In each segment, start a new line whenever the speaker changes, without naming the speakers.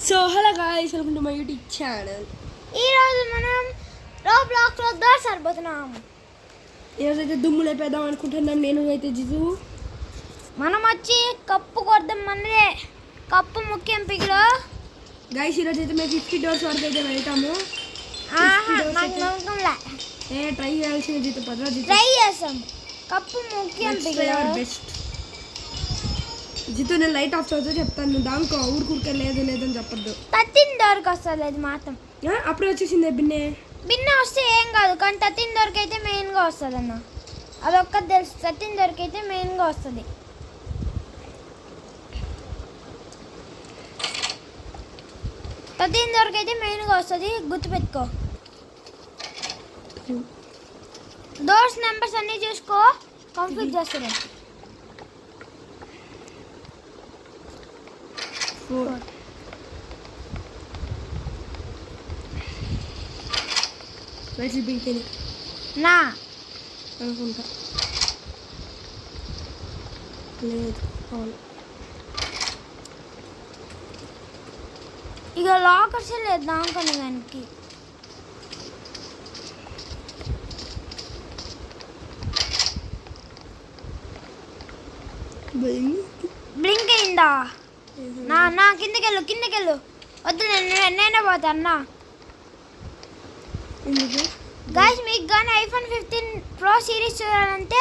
So hello guys, welcome to my YouTube channel.
ఈరోజు మనం రోబ్లాక్స్లో doors ఆడబోతున్నాం.
ఈరోజు అయితే దుమ్ము లేపేద్దాం అనుకుంటున్నాను నేను అయితే జిజు.
మనం వచ్చి కప్పు కొడదాం, మనదే కప్పు ముఖ్యం పిగిలో.
గాయ్స్ ఈరోజు అయితే మేము 50 డోర్స్ వరకు అయితే వెళ్తాము.
నాకు నమ్మకంలే.
ట్రై చేయాల్సిన జితు 10 జితు
ట్రై చేస్తాం. కప్పు ముఖ్యం పిగిలో.
బెస్ట్ జితు, నేను లైట్ ఆఫ్ చేస్తే చెప్తాను. నువ్వు దానికో ఊరికూరికే లేదు లేదని చెప్పొద్దు.
13 దొరికి వస్తుంది అది మాత్రం.
అప్పుడే వచ్చేసింది
బిన్న వస్తే ఏం కాదు, కానీ 13 దొరికి అయితే మెయిన్గా వస్తుంది అన్న. అదొక్కటి తెలుసు, 13 దొరికి అయితే మెయిన్గా వస్తుంది. దొరికి మెయిన్గా వస్తుంది, గుర్తుపెట్టుకో. డోర్స్ నెంబర్స్ అన్నీ చూసుకో, కంప్లీట్ చేస్తారు.
4 లైట్స్ పింకేని
నా
అనుకుంటా. లేదు అవును.
ఇక లాకర్స్ లేదు దానికని దానికి. బ్లింక్ అయిందా? నా కిందకెళ్ళు వద్దు, నేనే పోతా అన్న. గైస్, మీకు కానీ ఐఫోన్ 15 ప్రో సిరీస్ చూడాలంటే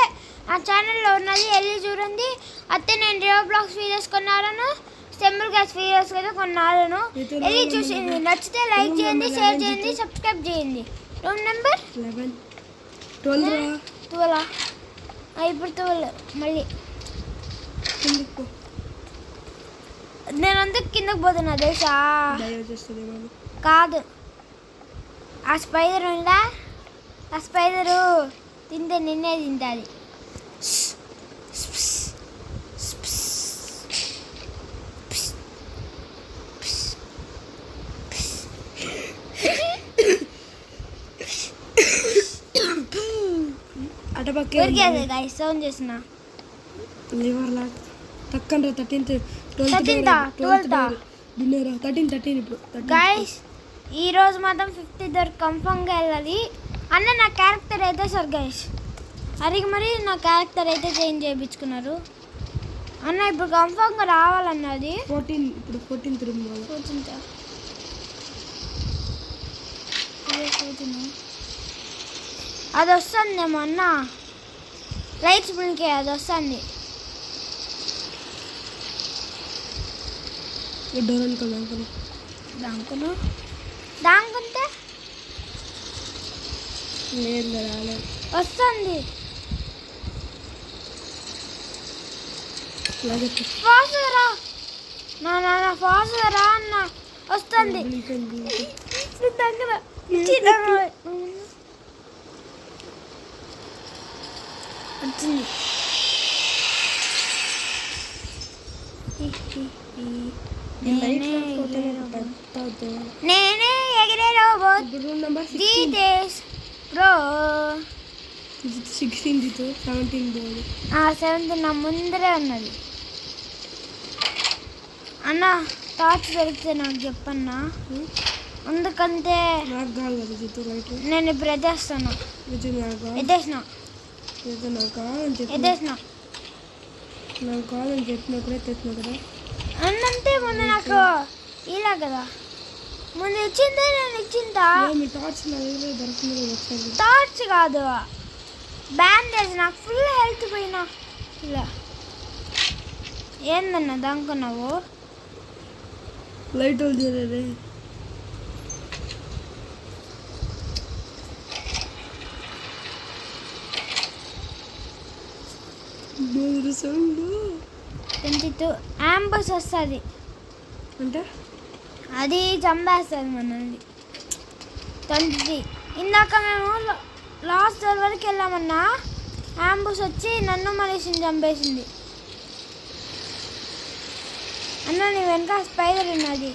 ఆ ఛానల్లో ఉన్నది, వెళ్ళి చూడండి. అయితే నేను రోబ్లాక్స్ వీడియోస్ కొన్నాను, స్టెంబుల్ గ్యాస్ వీడియోస్ అయితే కొన్నాను. వెళ్ళి చూసింది, నచ్చితే లైక్ చేయండి, షేర్ చేయండి, సబ్స్క్రైబ్ చేయండి. Room number 12. ఇప్పుడు 12 మళ్ళీ. నేను అందుకు కిందకి పోతున్నా తెలుసా? కాదు, ఆ స్పైడర్ ఉందా, ఆ స్పైడరు తింటే నిన్నే తింటుంది.
అటపక్కే
గాయస్, సౌండ్ చేసిన
లివర్లా తక్కువ 13th 13 ఇప్పుడు.
గైస్, ఈరోజు మాత్రం 50 దొరికి కన్ఫర్మ్గా వెళ్ళాలి. అన్న నా క్యారెక్టర్ అయితే సార్ గైస్ అడిగి మరి నా క్యారెక్టర్ అయితే చేంజ్ చేయించుకున్నారు అన్న. ఇప్పుడు కన్ఫర్మ్గా రావాలన్నది
14th రూమ్
14th. అది వస్తుందేమో అన్న, లైట్స్ బ్లింకే, అది వస్తుంది.
డోర్
దాంకుంటే
లేదు
వస్తుంది. ఫాస్ట్గా రా నా ఫాస్ట్గా రా అన్న, వస్తుంది. దగ్గర వచ్చింది. నేనే ఎగిరే రోబోట్ జీతేష్ బ్రో.
16 17
7th నా ముందరే ఉన్నది అన్న. టార్చ్ దొరికితే నాకు చెప్పన్నా, ఎందుకంటే నేను ఇప్పుడు ఎత్తేస్తాను. ఎత్తేసిన
నాకు కావాలని చెప్పినప్పుడే తెచ్చినా కదా
అన్నంతే. ముందు నాకు ఇలా కదా, ముందు ఇచ్చిందే నేను ఇచ్చిందా. టార్చ్ కాదు, బ్యాండేజ్. నాకు ఫుల్ హెల్త్ పోయినా. ఇలా ఏందన్నా దానుకున్నావు?
లైట్ చేయలేదే. సౌండ్
22 అంబస్ వస్తుంది
అంటే
అది చంపేస్తుంది మనల్ని. 23 ఇందాక మేము లాస్ట్ వరకు వెళ్ళామన్నా, అంబుస్ వచ్చి నన్ను మనిషిని చంపేసింది అన్న. నీ వెనక స్పైడర్ ఉన్నది.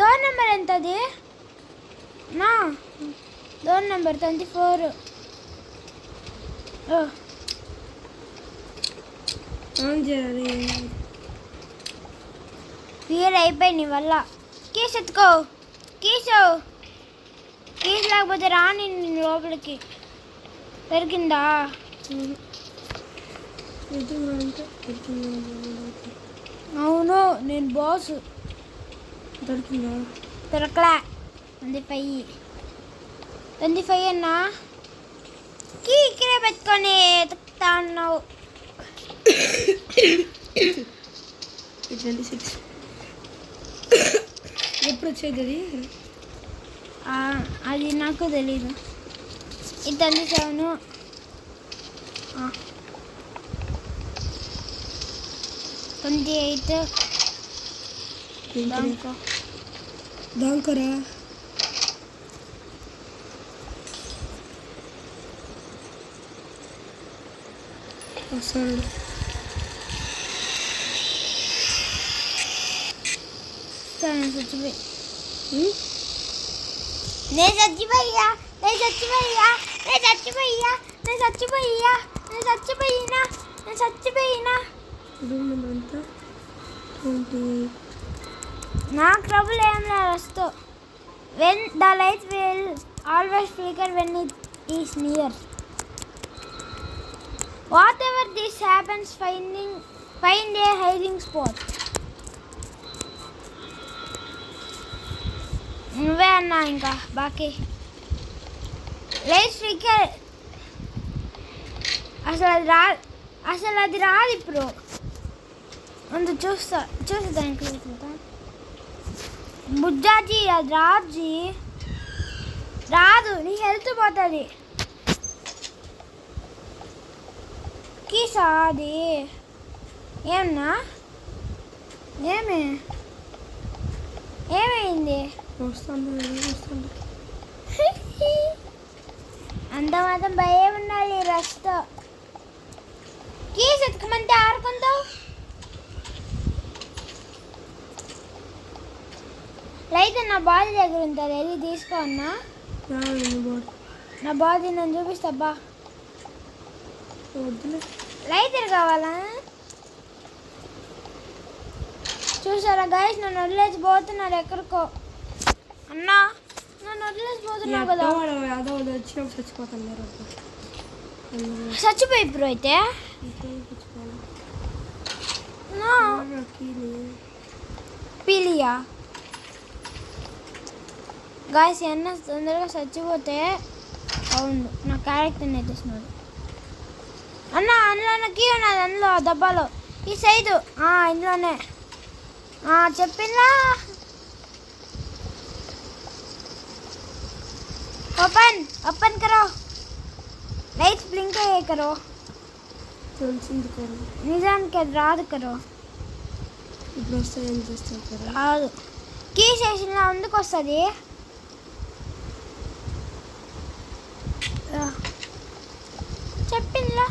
డోర్ నెంబర్ ఎంతది నా? Door number 24.
ఆన్ చేయాలి.
క్లియర్ అయిపోయి నీ వల్ల. కీస్ ఎత్తుకో. కీస్ లేకపోతే రాని లోపలికి. దొరికిందా? అవును, నేను బాస్.
దొరికిందా?
దొరకలే. 25 అన్నా. కీ ఇక్కడే పెట్టుకొని ఎతుకుతా ఉన్నావు.
26 ఎప్పుడు వచ్చేది అది?
అది నాకు తెలీదు. ఇది 27. 28.
దాంకరా వస్తాడు.
నేను చచ్చిపోయినా.
రూమ్ నెంబర్ ఎంత? 28.
నాకు ట్రబుల్ ఏం లేదు. వస్తూ when the lights will always flicker when it is near. Whatever this happens, find a hiding spot. నువ్వే అన్నా ఇంకా బాకీ. లైట్స్ ఫ్లిక్కర్ అసలు అది రాదు ఇప్పుడు. ముందు చూస్తా దానికి బుజ్జాజీ. అది రాదు. నీ హెల్త్ పోతుంది. కీసా అది? ఏమన్నా ఏమైంది?
వస్తాను.
అంత మాత్రం భయం ఉండాలి. రస్తా కీస్ ఎత్తుకమంటే ఆడుకుంటావు. లైట్ నా బాడీ దగ్గర ఉంటుంది. వెళ్ళి తీసుకో అన్నా. నా బాడీ నన్ను చూపిస్తాబ్బా. లైటర్ కావాలా? చూసారా గైస్, నన్ను వదిలేసి పోతున్నారు ఎక్కడికో. అన్నా నన్ను వదిలేసి పోతున్నావు కదా. చచ్చిపోయి ఇప్పుడు అయితే పీలియా గాయస్. అన్న తొందరగా చచ్చిపోతే అవును నా క్యారెక్టర్ని ఎత్తేసినాడు. అన్న అందులో కీ ఉన్నది. అందులో డబ్బాలో ఈ సైజు ఇందులోనే చెప్పిందా. ओपन करो. लाइट्स ब्लिंक करो. निजाम के राद करो.
ఇప్పుడు వస్తే ఏం చేస్తావు?
రాదు. కీ స్టేషన్లో అందుకు వస్తుంది. చెప్పిందిలా.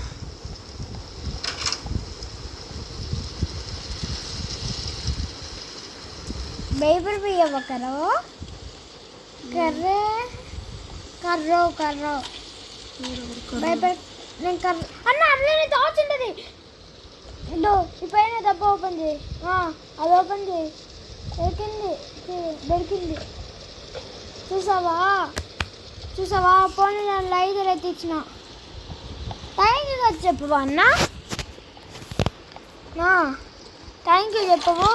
బైబిల్ బియ్యవ కరో కర్రో బైబిల్ నేను అన్న అందులోనే దాచుంటుంది. ఇదో ఈ పైన డబ్బా ఓపెన్ చేయి. అది ఓపెన్ చేయి. దొరికింది. చూసావా పోనీ నేను లైట్ ఎత్తిచ్చిన. థ్యాంక్ యూ చెప్పవా అన్న? థ్యాంక్ యూ చెప్పవు.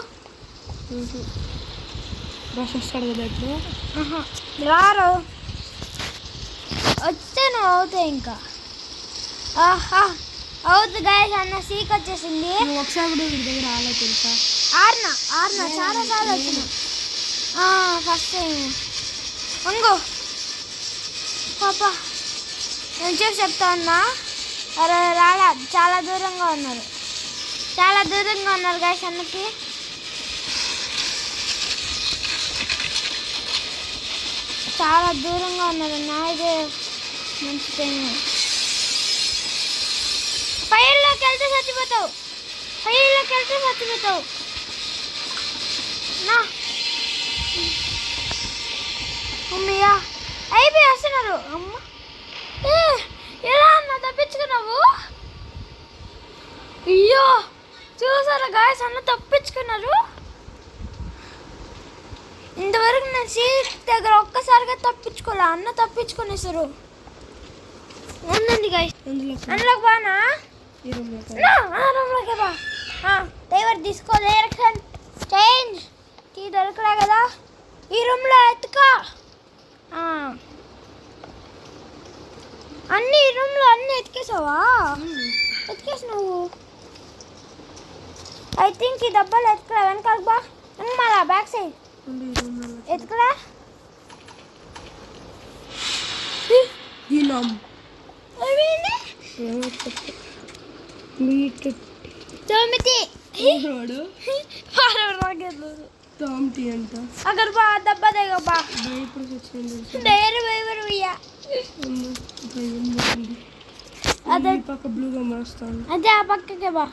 బస్ వస్తాడు కదా ఇప్పుడు.
రారు. వస్తే నువ్వు అవుతాయి ఇంకా. అవుతుంది గాయస్. అన్న సీక్ వచ్చేసింది.
ఒకసారి కూడా వీడి దగ్గర రాలే తెలుసా?
ఆరున చాలా సార్లు వచ్చిన. ఫస్ట్ టైం అంగో పాపా నేను చూసి చెప్తా ఉన్నా. రాలా. చాలా దూరంగా ఉన్నారు గాయస్ అన్నకి. చాలా దూరంగా ఉన్నారన్న. ఇదే మంచి టైం. ఫైర్లోకి వెళ్తే చచ్చిపోతావు. నా అమ్మయ్యా అయిపోయి వస్తున్నారు. అమ్మ ఎలా అన్న తప్పించుకున్నావు? అయ్యో చూసారా గాయస్ అన్న తప్పించుకున్నారు. ఇంతవరకు నేను సీట్ దగ్గర ఒక్కసారిగా తప్పించుకోలే, అన్న తప్పించుకునేసారు. ఉందండి గాయస్ అందులోకి బానా రూమ్లోకి బా. డ్రైవర్ తీసుకో, డైరెక్షన్ చేంజ్. కీ దొరకలే కదా, ఈ రూమ్లో ఎత్తుకో. అన్ని ఈ రూమ్లో అన్నీ ఎతికేసావా? ఎతికేసి నువ్వు ఐ థింక్ ఈ డబ్బాలు ఎత్తుకురా. వెనకాల బా, మళ్ళా బ్యాక్ సైడ్ ఎత్తుకురా. अगर बा डब्बा देगा बा डेरे ड्राइवर भैया అదే పక్క బ్లూగా మారుస్తాను. అదే ఆ పక్కకే బా,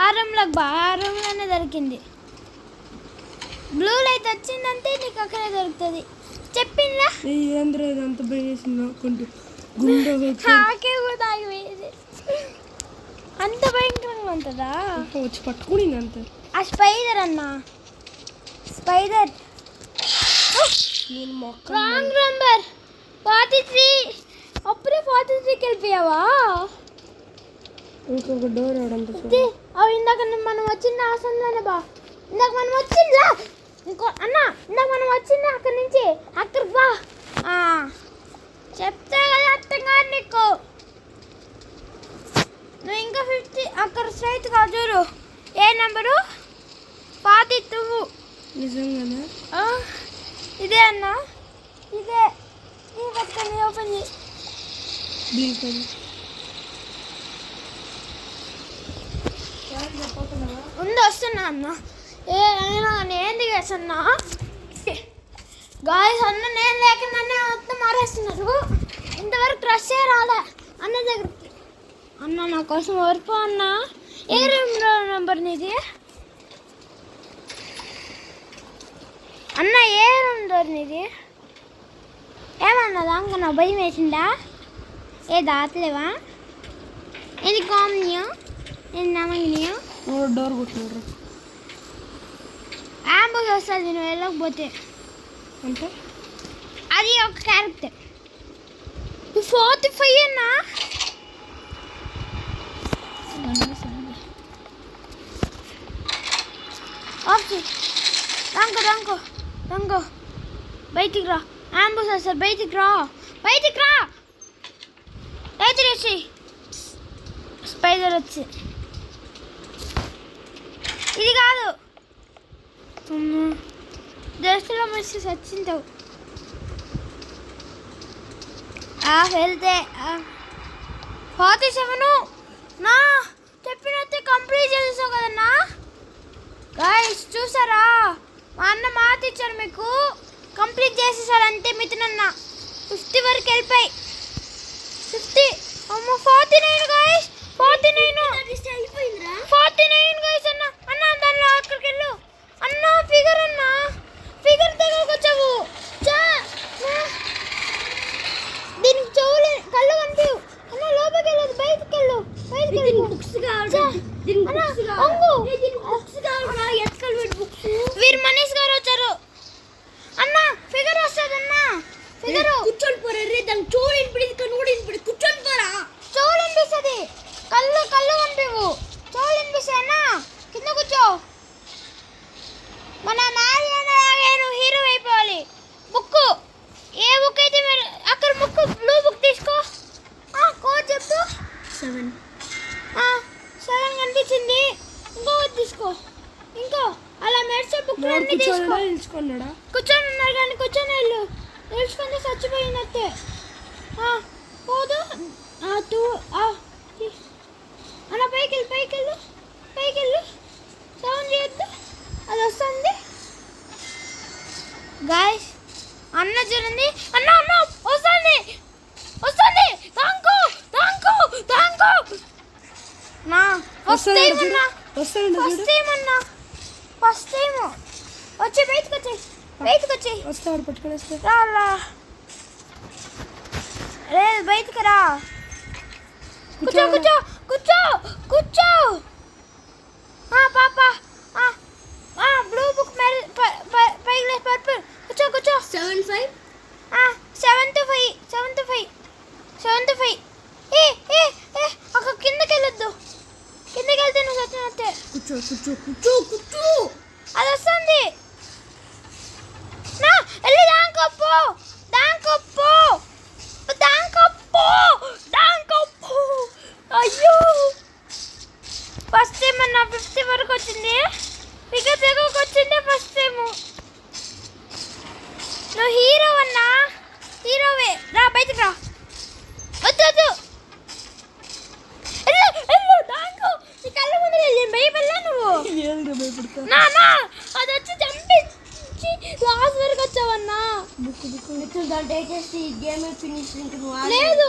ఆ రూమ్లోకి బా. ఆ రూమ్లోనే దొరికింది. బ్లూ లైట్ వచ్చిందంటే నీకు అక్కడే దొరుకుతుంది. చెప్పిందా ఏంద్ర ఇదంతా భయసింది కొంచెం గుండె నాకే కూడా ఆగిపోయేది. అంత భయంకరంగా ఉంటుందా? వచ్చి పట్టుకునింది అంతే. ఆ స్పైడర్ అన్న, స్పైడర్ రాంగ్ నంబర్ 43. అప్పుడే 43కి వెళ్ళిపోయావా? ఇంకొక డోర్ అవడంతో అవి ఇందాక మనం వచ్చింది ఆ సందులోనే బా. ఇందాక మనం వచ్చిందా ఇంకో అన్న, ఇందాక మనం వచ్చిందా అక్కడి నుంచి అక్కడికి బా. చెప్తా కదా అర్థం కాదు నీకు. నువ్వు ఇంకా 50 అక్కడ స్ట్రైట్గా చూడు. ఏ నెంబరు? 42. నిజంగానే ఇదే అన్న, ఇదే. ఈ పట్టుకొని ఓపెన్ చేయి. ఉంది వస్తున్నా అన్న. ఏంది చేస్తున్నా గాయస్? అన్న నేను లేకుండా మొత్తం మారేస్తున్నారు. ఇంతవరకు డ్రెస్ రాలే అన్న దగ్గరికి. అన్న నా కోసం ఓర్పు అన్న. ఏ రూమ్ నెంబర్ నీది అన్న? ఏ రూమ్ డోర్ నీది? ఏమన్నదా ఇంకా నా భయం వేసిందా? ఏ దాతలేవా? ఏంది కామ్నియో, ఏంది నమ్మనియో? డోర్ కొట్టినారు. అంబుస్ వస్తుంది నువ్వు వెళ్ళకపోతే. అంటే అది ఒక క్యారెక్టర్. 45 అన్నా. రంగో బయటికి రా. అంబుస్ వస్తారు, బయటికి రా. బయటికి రా. బయటికి వచ్చి స్పైడర్ వచ్చి ఇది కాదు దశలో మెసేజ్ వచ్చింటావు. వెళ్తే 47 నా చెప్పినట్టే కంప్లీట్ చేసావు కదన్నా. గాయస్ చూసారా, మా అన్న మాట ఇచ్చారు మీకు, కంప్లీట్ చేసేసాడు అంతే. మిథునన్న 50 వరకు వెళ్ళిపోయి 50 అమ్మ 49 గాయస్. 49 గాయస్. అన్న అన్న దానిలో అక్కడికి వెళ్ళు అన్న. ఫిగర్ అన్న, ఫిగర్ దగ్గరకు వచ్చావు. దీనికి చెవులు కళ్ళు కనిపించు అన్న. లోపలికి వెళ్ళదు, బయటకు వెళ్ళు. వీరు మనీష్ గారు వచ్చారు అన్న. ఫిగర్ వస్తుంది అన్న. ఫిగర్ కూర్చొని పోరా. దాని చెవులు వినిపడి కన్ను కూడా వినిపడి కూర్చొని పోరా. చెవులు వినిపిస్తుంది, కళ్ళు కనిపించవు. చెవులు వినిపిస్తాయి అన్న. కింద కూర్చో. మన నారాయణ హీరో అయిపోవాలి. బుక్ ఏ బుక్ అయితే మీరు అక్కడ బుక్ బ్లూ బుక్ తీసుకో. కోడ్ చెప్పు. 7 కనిపించింది. ఇంకో తీసుకో. ఇంకో అలా మెడిసిన్ బుక్ అన్ని తీసుకో. కూర్చొని ఉన్నారు కానీ కూర్చొని వెళ్ళు. నిలుచుకుంటే చచ్చిపోయినట్టే. పోదు 2 అన్న. పైకి వెళ్ళు. సౌండ్ చేయొద్దు, అది వస్తుంది. గాయస్ అన్న చూడండి. అన్న వస్తుంది. నా ఫస్ట్ టైం వచ్చి బయటకు వచ్చి వస్తాడు. పట్టుకొని రాలా. లేదు బయటకు రా. కూర్చో. వచ్చినట్టే.
కూర్చో కూర్చో కూర్చో కూర్చో.
అది వస్తుంది. నా వెళ్ళి దానికప్పు దానికప్పు దానికప్పు దానికప్పు. అయ్యో ఫస్ట్ టైం అన్న 50 వరకు వచ్చింది. ఫిగర్ దగ్గరకు వచ్చింది ఫస్ట్ టైము. నువ్వు హీరో అన్నా, హీరోవే. రా బయటకు రా. వద్దు వద్దు దానికో నీ కళ్ళ ముందు భయపడలే నువ్వు.
ఏదిగా భయపడతా?
నా అది వచ్చి చంపించి లాస్ట్ వరకు వచ్చావన్నా.
బుక్ బుక్ దాంట్లో వేసేసి గేమ్ ఫినిష్.
లేదు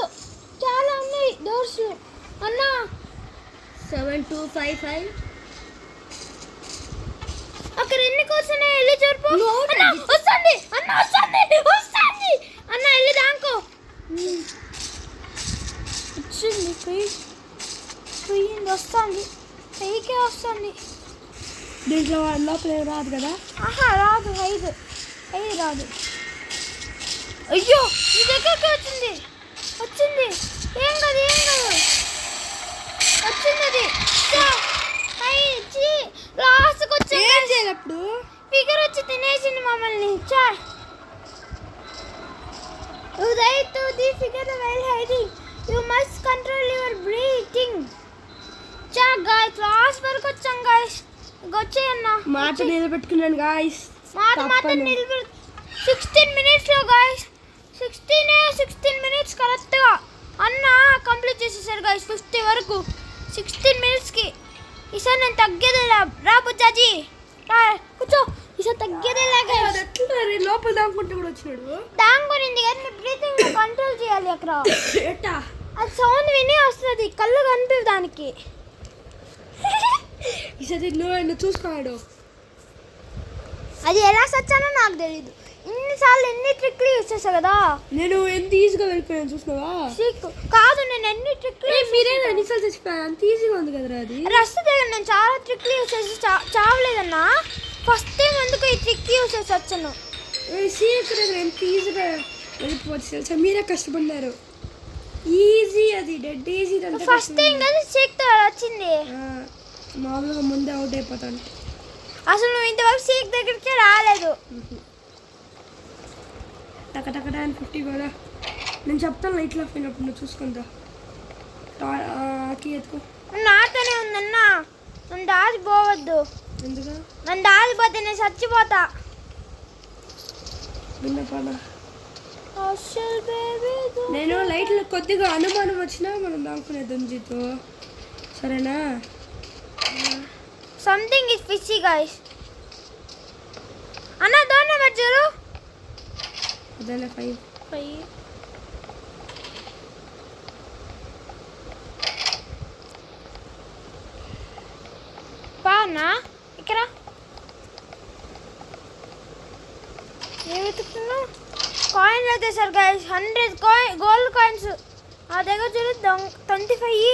చాలా ఉన్నాయి డోర్స్ అన్నా.
7255.
అక్కడ ఎన్ని కూర్చున్నాయి వెళ్ళి చూపు.
No,
అన్నా వస్తుంది అన్న వస్తుంది వస్తుంది అన్న వెళ్ళి దానికో. వచ్చింది పోయింది వస్తుంది పైకే వస్తుంది.
దీంట్లో లోపల ఏం రాదు కదా?
ఆహా రాదు. 5 రాదు. అయ్యో నీ దగ్గరికి వచ్చింది వచ్చింది. ఏం కాదు వచ్చింది అది. లాస్ట్కి వచ్చింది.
ఏం చేయాలి అప్పుడు?
ఫిగర్ వచ్చి తినేసింది మమ్మల్ని. చా Uday to the figure while hiding you must control your breathing. చా గాయ్స్ లాస్ట్ వరకు వచ్చాం గాయ్స్. వచ్చేయన్నా
మాట నిలబెట్టుకున్నాను గాయ్స్.
మాట నిలబె 16 minutes లో గాయ్స్. 16 minutes కరెక్ట్గా అన్న కంప్లీట్ చేసేసారు గాయ్స్. 50 వరకు 16 minutesకి. ఈసారి నేను తగ్గేదేలా. రా బుజ్జాజీ రా కూర్చో. ఈసారి తగ్గేదేలా గాయ్స్.
లోపల దాక్కుంటే కూడా వచ్చినాడు.
దాంగునింది కానీ మీ బ్రీతింగ్ కంట్రోల్ చేయాలి. అక్కడ
ఎట్టా?
అది సౌండ్ విని వస్తుంది. కళ్ళు కనిపివు దానికి.
ఈసారి నువ్వు చూసుకోవాడు.
అది ఎలా సచ్చానో నాకు తెలీదు. ఇన్నిసార్లు ఎన్ని ట్రిక్లు యూజ్ చేసా కదా.
నేను ఎంత ఈజీగా వెళ్ళిపోయాను చూసినావా?
కాదు నేను ఎన్ని ట్రిక్లు.
మీరే ఎన్నిసార్లు చచ్చిపోయా? అంత ఈజీగా ఉంది కదరా అది.
రస్తు దగ్గర నేను చాలా ట్రిక్లు యూజ్ చేసి చావలేదన్నా. ఫస్ట్ టైం ఎందుకు ఈ ట్రిక్ యూజ్ చేసి వచ్చాను.
సీక్రెట్ దగ్గర ఎంత ఈజీగా వెళ్ళిపోవచ్చు తెలుసా? మీరే కష్టపడినారు. ఈజీ అది డెడ్ ఈజీ.
ఫస్ట్ టైం కదా సీక్తో వచ్చింది.
మామూలుగా ముందే అవుట్ అయిపోతాను.
అసలు నువ్వు ఇంతవరకు సీక్ దగ్గరికి రాలేదు.
టకటకటా అని 50 కూడా. నేను చెప్తాను లైట్లో పోయినప్పుడు నువ్వు చూసుకుంటా. కీ ఎత్తుకో.
నాతోనే ఉందన్నా. నన్ను దాచిపోవద్దు.
ఎందుకు?
నన్ను దాచిపోతే నేను చచ్చిపోతా.
విన్నపాల నేను లైట్లో కొద్దిగా అనుమానం వచ్చినా మనం దాక్కునే దంజితో. సరేనా?
Something is fishy guys. అన్న డోర్ నెంబర్ చూడు.
అదేలే 5.
పానా ఇక్కడ ఏం వెతుకుతున్నావు? కాయిన్లు అయితే సార్ గైస్ 100 గోల్డ్ కాయిన్స్. ఆ దగ్గర చూడు 25.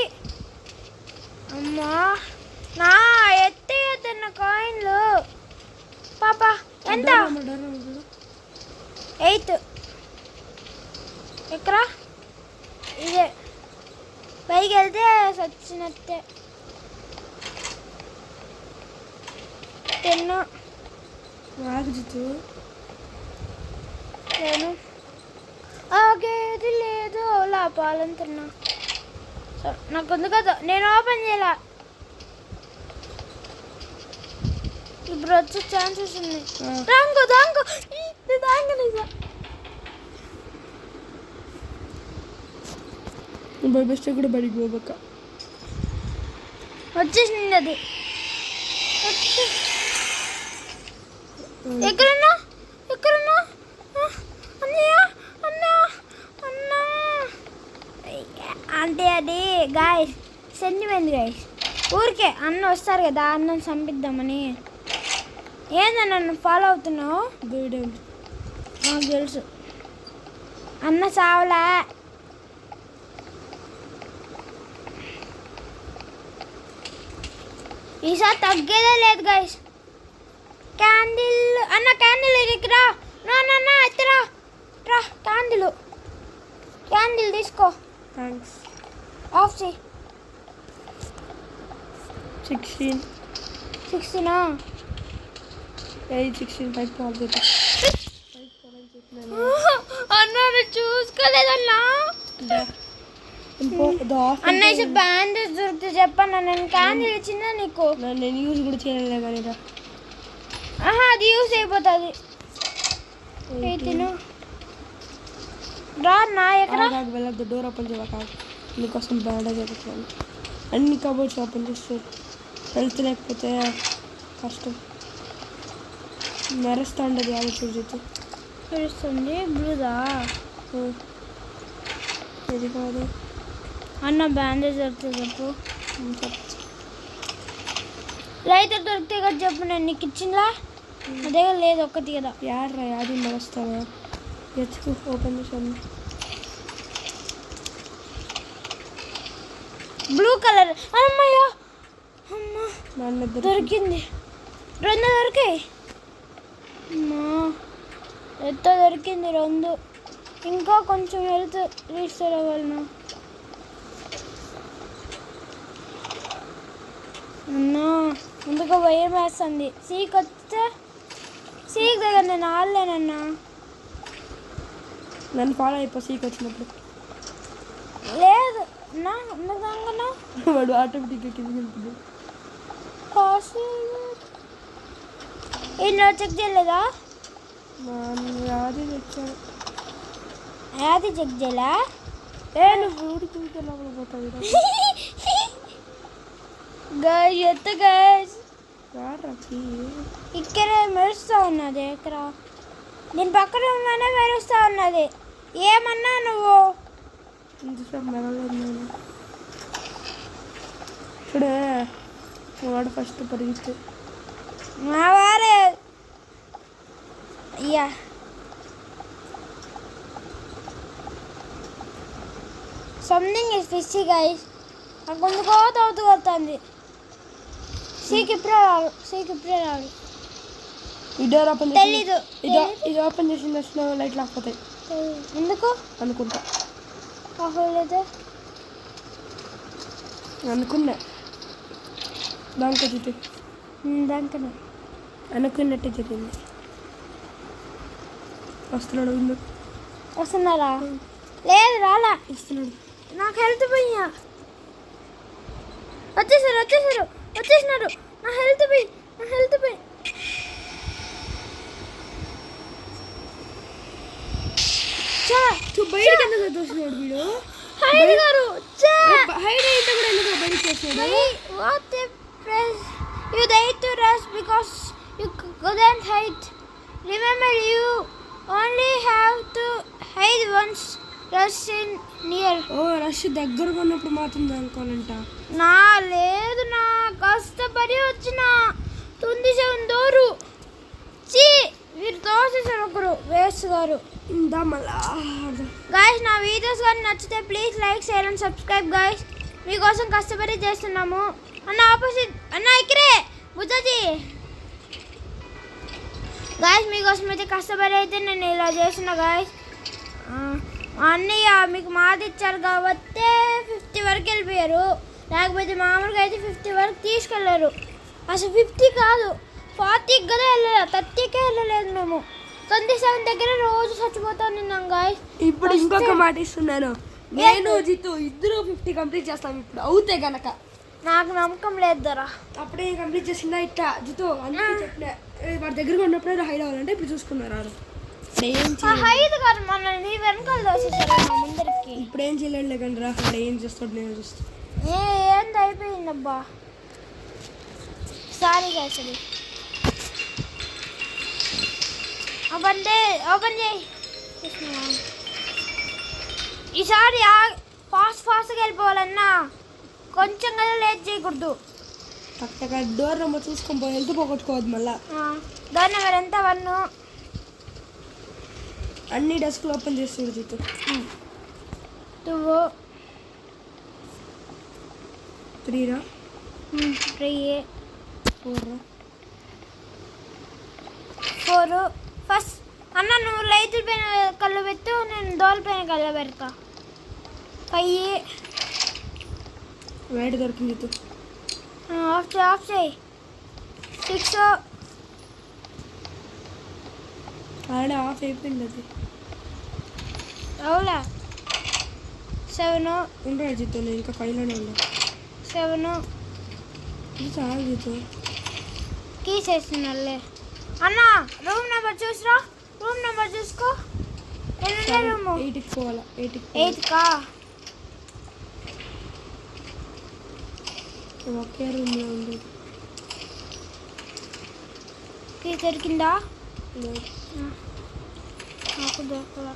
అమ్మా నా ఎత్తున్న కాయిన్లు. పాపా ఎంత? 8. ఎక్కడ ఇదే పైకి వెళ్తే వచ్చినట్టే. 10.
వాగుతూ
నేను ఆగేది లేదు లాపాలంటున్నా. నాకు ఉంది కదా నేను ఓపెన్ చేయాల. ఇప్పుడు వచ్చే ఛాన్సెస్ ఉన్నాయి. దాంగో
బెస్ట్ కూడా బడికి పోబక్క.
వచ్చేసింది అది. ఎక్కడున్నా అన్నా అంటే అది గాయస్ సెంటిమెంట్ గాయస్. ఊరికే అన్న వస్తారు కదా అన్నం చంపిద్దామని. ఏందన్న నన్ను ఫాలో అవుతున్నావు? నాకు తెలుసు అన్న చావలా. ఈసారి తగ్గేదే లేదు గైస్. క్యాండిల్ అన్న క్యాండిల్ ఇరికిరా. నా ఎత్తరా రా. క్యాండిల్ తీసుకో.
థ్యాంక్స్.
ఆఫ్ చేయి.
16
16
16 పైకి పోవాలి
అన్న చూసుకోలేదన్నా. అన్నయ్య బ్యాండేజ్ దొరికితే చెప్పన్నా, నేను క్యాండిల్ ఇచ్చిందా నీకు?
నేను యూజ్ కూడా చేయలే కానీ
అది యూజ్ అయిపోతుంది. తిను రా నా ఎక్కడ
వెళ్ళద్దు. డోర్ ఓపెన్ చేయక నీకోసం బ్యాండేజ్ అయిపోతున్నాను. అన్ని కబోర్డ్స్ ఓపెన్ చేస్తే హెల్త్ లేకపోతే కష్టం. మెరుస్తా ఉండదు అది చూసి
తెలుస్తుంది. బ్లూదా
ఇది కాదు
అన్న. బ్యాండేజ్ దొరుకుతుంది చెప్పు. లైటర్ దొరికితే కదా చెప్పు, నేను నీకు ఇచ్చిందా? అదే లేదు ఒక్కటి కదా.
యాడ్రా యాది మెరుస్తావా? ఎత్తుకు ఓపెన్ చేసాను.
Blue colour. అమ్మయ్య అమ్మ దొరికింది. 2 దొరికాయి. అమ్మా ఎంత దొరికింది 2. ఇంకా కొంచెం హెల్త్ రీస్టోర్ అవ్వాలన్నా. అన్నా ముందుగా భయం వేస్తుంది. సీకి వస్తే సీకి దగ్గర నేను ఆడలేనన్నా.
నన్ను ఫాలో అయిపో సీకి వచ్చినప్పుడు.
లేదు నా అందుకన్నా
వాడు ఆటోమేటిక్గా కిందకి వెళ్తుంది.
ఏంటో చెక్ చేయలేదా?
యాది తెచ్చాను.
యాది చెక్ చేయలే?
నువ్వు ఊరికి లోపల పోతావు.
గాయ్ ఎత్త గాయస్
ఇక్కడే
మెరుస్తూ ఉన్నది. ఇక్కడ నేను పక్కన ఉన్నానే మెరుస్తూ ఉన్నది. ఏమన్నా నువ్వు
ఇంతసేపు మెరలేదు నేను. ఇప్పుడే వాడు ఫస్ట్ పరిగెత్తే
మా వారే. అయ్యా సంథింగ్ ఇస్ ఫిషీ గైస్. నాకు కొందుకో తవ్వుతూ వస్తుంది. సీకి ఇప్పుడే రాడు.
ఈ డోర్ ఓపెన్
తెలీదు.
ఇది ఓపెన్ చేసిన దర్శన లైట్లు ఆగిపోతాయి.
ఎందుకు
అనుకుంటా.
లేదు
అనుకున్నా దానికి
దానికన్నా
అనుకున్నట్టు జరిగింది. వస్తున్నాడు ముందు.
వస్తున్నారా? లేదు రాలా.
వస్తున్నాడు.
నాకు హెల్త్ పోయా. వచ్చేసినాడు. నా హెల్త్ పోయి.
బయటకి ఎందుకు చూసినాడు వీడు?
హైడ్ గారు
హైడ్ అయితే కూడా ఎందుకు బయటకి చేసినాడు?
You died to rush because you couldn't hide. Remember, you only have to hide once. Rush in near.
Rush దగ్గరగా ఉన్నప్పుడు మాత్రం అనుకోవాలంట.
లేదు నా కష్టపడి వచ్చిన 27 డోరు. వీరు తోసేసారు ఒకరు వేస్ట్ గారు. గాయస్ నా వీడియోస్ కానీ నచ్చితే please like share and subscribe guys. మీకోసం కష్టపడి చేస్తున్నాము. అన్న ఆపోజిట్ అన్న ఇక్కడే బుజ్జాజీ. గాయస్ మీకోసం అయితే కష్టపడి అయితే నేను ఇలా చేస్తున్నా గాయస్. అన్నయ్య మీకు మాట ఇచ్చారు కాబట్టి 50 వరకు వెళ్ళిపోయారు. లేకపోతే మామూలుగా అయితే 50 వరకు తీసుకెళ్ళారు. అసలు 50 కాదు 40కి కదా వెళ్ళలేదు, 30కే వెళ్ళలేదు. మేము 27 దగ్గర రోజు చచ్చిపోతాను నిన్నాం గాయస్.
ఇప్పుడు ఇంకొక మాట ఇస్తున్నాను, నేను జితు ఇద్దరు 50 కంప్లీట్ చేస్తాం. ఇప్పుడు అవుతే గనక
నాకు నమ్మకం లేదు దొరా.
అప్పుడే కంప్లీట్ చేసిందా ఇట్లా జితు అందుకే చెప్పిన వాడి దగ్గరగా ఉన్నప్పుడే హైడ్ అవ్వాలంటే ఇప్పుడు చూసుకున్నారు.
హైడ్ గారు మనల్ని వెనకాల దోసేసారు మా ముందరికి.
ఇప్పుడు ఏం చేయలేడు లేకండి రా. అక్కడ ఏం చేస్తాడు నేను చూస్తాను.
ఏంది అయిపోయిందబ్బా. Sorry guys. ఓపెన్ చేయి. ఈసారి ఫాస్ట్గా వెళ్ళిపోవాలన్నా కొంచెం కదా లేట్ చేయకూడదు.
అక్కడ డోర్ నెంబర్ చూసుకొని పోయి హెల్త్ పోగొట్టుకోవద్దు మళ్ళా.
డోర్ నెంబర్ ఎంత? 1.
అన్ని డెస్క్లు ఓపెన్ చేస్తుంది జితు.
2
3 రా.
3
4 రా.
4 ఫస్ట్ అన్న నువ్వు లైట్ల పైన కళ్ళు పెట్టు, నేను డోర్ పైన కళ్ళు పెడతా. 5
వైట్ దొరికింది జితు.
ఆఫ్ చేయి 6
ఆల్రెడీ ఆఫ్ అయిపోయింది అది.
అవులా 7
ఉండరా జితు, నేను ఇంకా 5లోనే ఉన్నా.
7
ఇది చాలా జితు.
కీస్ వేస్తున్నారులే అన్న. రూమ్ నెంబర్ చూసుకో. రూము
8కి పోవాలా?
8 కా?
ఒకే రూమ్లో ఉంది.
కీ దొరికిందా?
లేదు.
నాకు దొరకదా.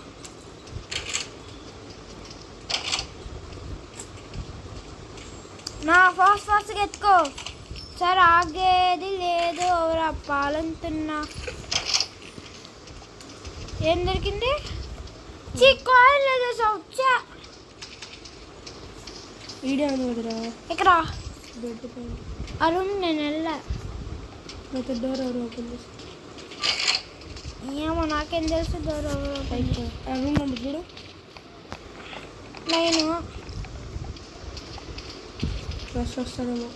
నా ఫాస్ట్గా ఎత్తుకో సార్. ఆగేది లేదు. ఎవరు పాలంతున్నా. ఏం దొరికింది? చిక్కాయలు లేదు వచ్చా.
ఈడే ఉంది కదరా
ఇక్కడ
బెడ్ పైన.
ఆ రూమ్ నేను వెళ్ళా.
అయితే డోర్ ఎవరు ఓపెన్ చేసి?
ఏమో నాకేం తెలుసు. డోర్ ఎవరు ఓపెన్ చేసి.
ఆ రూమ్ నెంబర్ చూడు.
9
ఫస్ట్ వస్తాడేమో.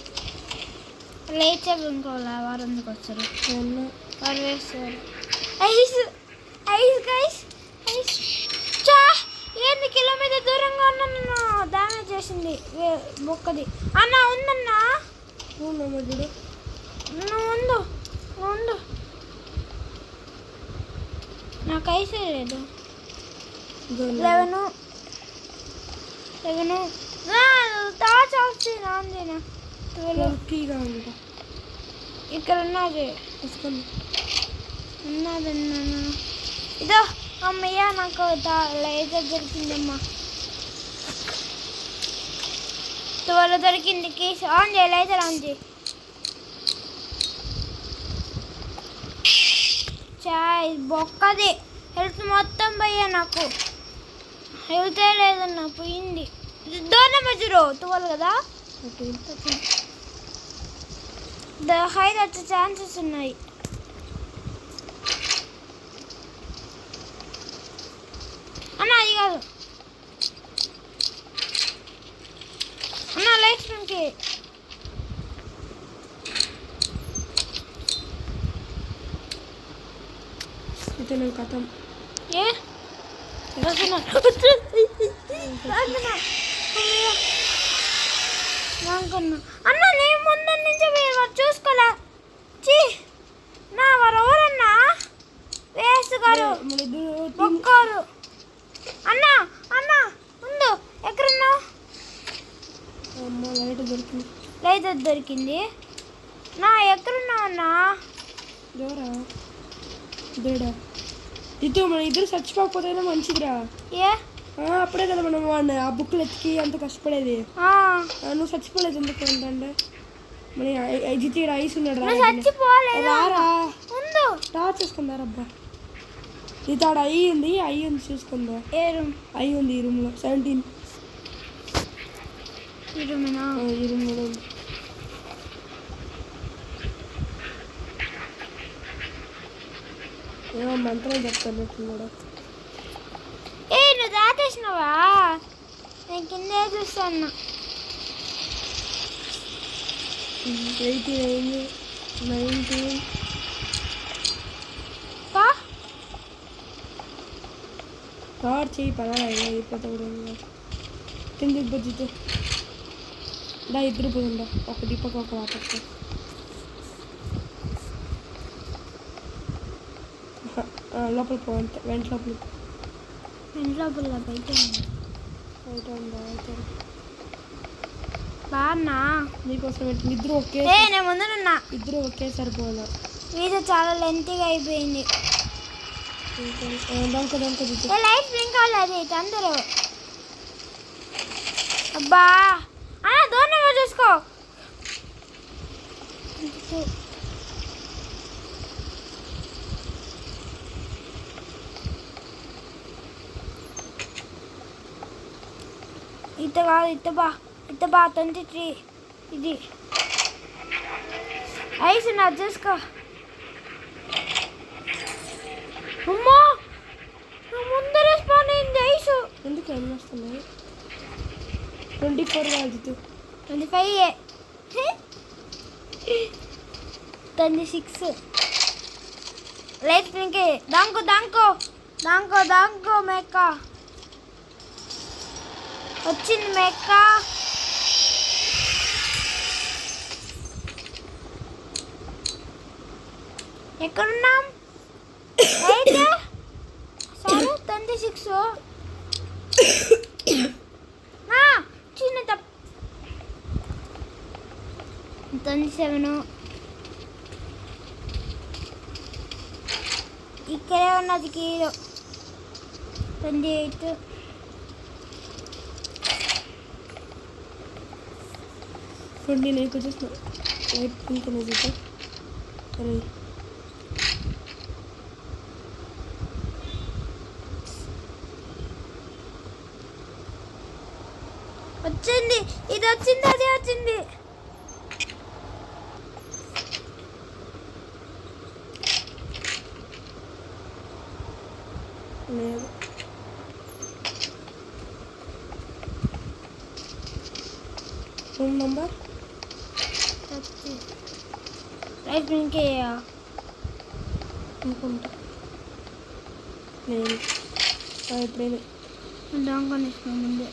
లేచే ఇంకోలా వారు ఎందుకు వస్తారు?
ఏమన్నా
వారు వేస్తారు. Ice guys ice. చా ఏంది కిలోమీటర్ దూరంగా ఉన్నా నన్ను డ్యామేజ్ చేసింది బొక్కది. అన్న ఉందన్నా.
రూమ్ నెంబర్ చూడు.
నువ్వు ఉండు. నాకు ఐసే లేదు. 11 టార్చ్ వస్తుంది నాందేనా. 12
కీగా ఉంటా.
ఇక్కడ ఉన్నది
తీసుకొని
ఉన్నదన్నా. ఇదో అమ్మయ్య నాకు లైటర్ దొరికిందమ్మా. 12 దొరికింది. కీస్ ఆన్ చేయి. లైటర్ ఆన్ చేయి. చాయ్ బొక్కది. హెల్త్ మొత్తం పోయా నాకు. హెల్తే లేదన్నా పోయింది. డోర్ నెంబర్ 12 కదా. హైట్ వచ్చే ఛాన్సెస్ ఉన్నాయి. అన్న అది కాదు అన్న. లైట్స్ నుంచి
అయితే నేను కథం.
ఏ అన్న నీ ముందు నుంచి మీరు చూసుకోలే. చీ నా వారు ఎవరన్నా వేస్ట్ గారు ఒక్కరు. అన్న ఉండు. ఎక్కడున్నావు?
అమ్మ లైట్ దొరికింది.
లైటర్ దొరికింది. నా ఎక్కడున్నావు అన్నా?
డోరా దేడా ఇటు మన ఇద్దరు చచ్చిపోకపోతేనే మంచిదిరా.
ఏ
అప్పుడే కదా మనం వాడిని ఆ బుక్లు ఎత్తికి అంత కష్టపడేది. నువ్వు చచ్చిపోలేదు ఎందుకు అంటే మన జితీడు ఐస్ ఉన్నాడు రారా టార్చ్ చూసుకుందారబ్బా. ఇతాడు అయ్యి ఉంది చూసుకుందా.
ఏ రూమ్?
అయ్యి ఉంది ఈ రూమ్లో 17.
ఈ రూమేనా?
ఈ రూమ్ కూడా ఉంది. ఏమో మంత్రం చెప్తాను కూడా.
ఏ నువ్వు దాటేసినావా? నేను కిందే చూస్తాను.
18, 19. టార్చ్ చేయి పదాలు అయిపోతా కూడా కిందికి బుజ్జితో దా. ఇద్దరు పోయిందా? ఒక దీపకు ఒక వాటర్. లోపల పో అంతే. వెంట
లోపల బయట
ఉందా అయితే
బాగున్నా.
నీకోసం ఇద్దరు ఒకే.
నేను ముందున్నా.
ఇద్దరు ఒకేసారి పోదా.
వీడియో చాలా లెంతీగా అయిపోయింది.
దొంక
లైట్ బ్లింక్ అవ్వలేదు అందరూ. అబ్బా డోర్ నెంబర్ చూసుకో. ఇత కాదు ఇత బా 23. ఇది ఐస్ నా చూసుకో. అమ్మా నా ముందు రెస్పాండ్ అయింది ఐస్.
ఎందుకు ఏం వస్తున్నాయి? 24 కాదు
25. 26 లైట్ పింకి దాంకో మేక వచ్చింది మేక ఎక్కడున్నాం అయితే సరే 26 చిన్న తప్పు 27 ఇక్కడే ఉన్నది కీలో 28
29 వచ్చేసిన లైట్ పింక్ అనేది అరే
వచ్చింది ఇది వచ్చింది అది వచ్చింది
లేదు రూమ్ నంబర్
లైట్ పింకే
అనుకుంటా లేదు ఎప్పుడైనా
దాంకొని ముందే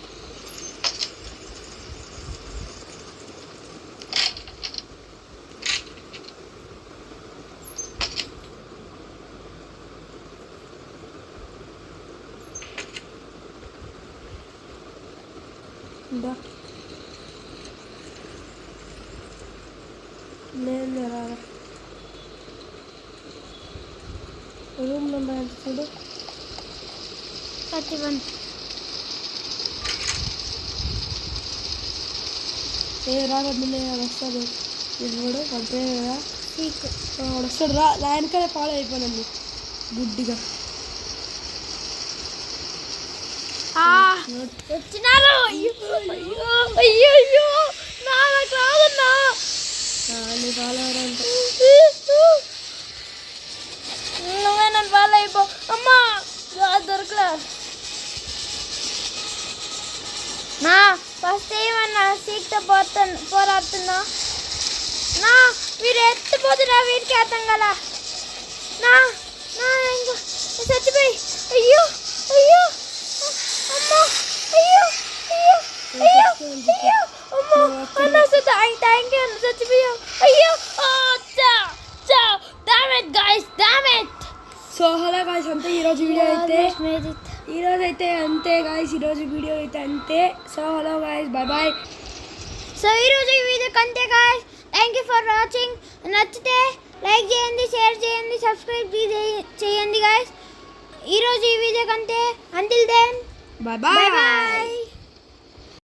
దా నేను రారా రూమ్ నెంబర్ ఎంత చూడు
31
రావద్దు వస్తుంది ఇప్పుడు పడిపోయా కదా వాడు వస్తాడు రా వెనకాలే ఫాలో అయిపోయానండి గుడ్డిగా
వచ్చినారు అయ్యో నాకు రాదన్నా
నీ ఫాలో అవడంటే
నువ్వే నన్ను ఫాలో అయిపో అమ్మా దొరకలే నా ఫస్ట్ ఏమన్నా సీక్తో పోరాడుతున్నా నా వీరు ఎత్తిపోతున్నా వీరికి అర్థం కదా నా ఇంకా చచ్చిపోయి అయ్యో అమ్మా అయ్యో అమ్మా అన్నా థ్యాంక్ యూ అన్న చచ్చిపోయా అయ్యో
సో హలో గాయ్స్ అంతే ఈరోజు వీడియో అయితే అంతే గాయ్స్ ఈరోజు వీడియో అయితే అంతే so hello guys bye
so ఈరోజు ఈ వీడియో అంతే guys thank you for watching నచ్చితే లైక్ చేయండి షేర్ చేయండి సబ్స్క్రైబ్ చేయండి గాయ్స్ ఈరోజు ఈ వీడియో కంటే అంటిల్ దెన్
బాయ్
బాయ్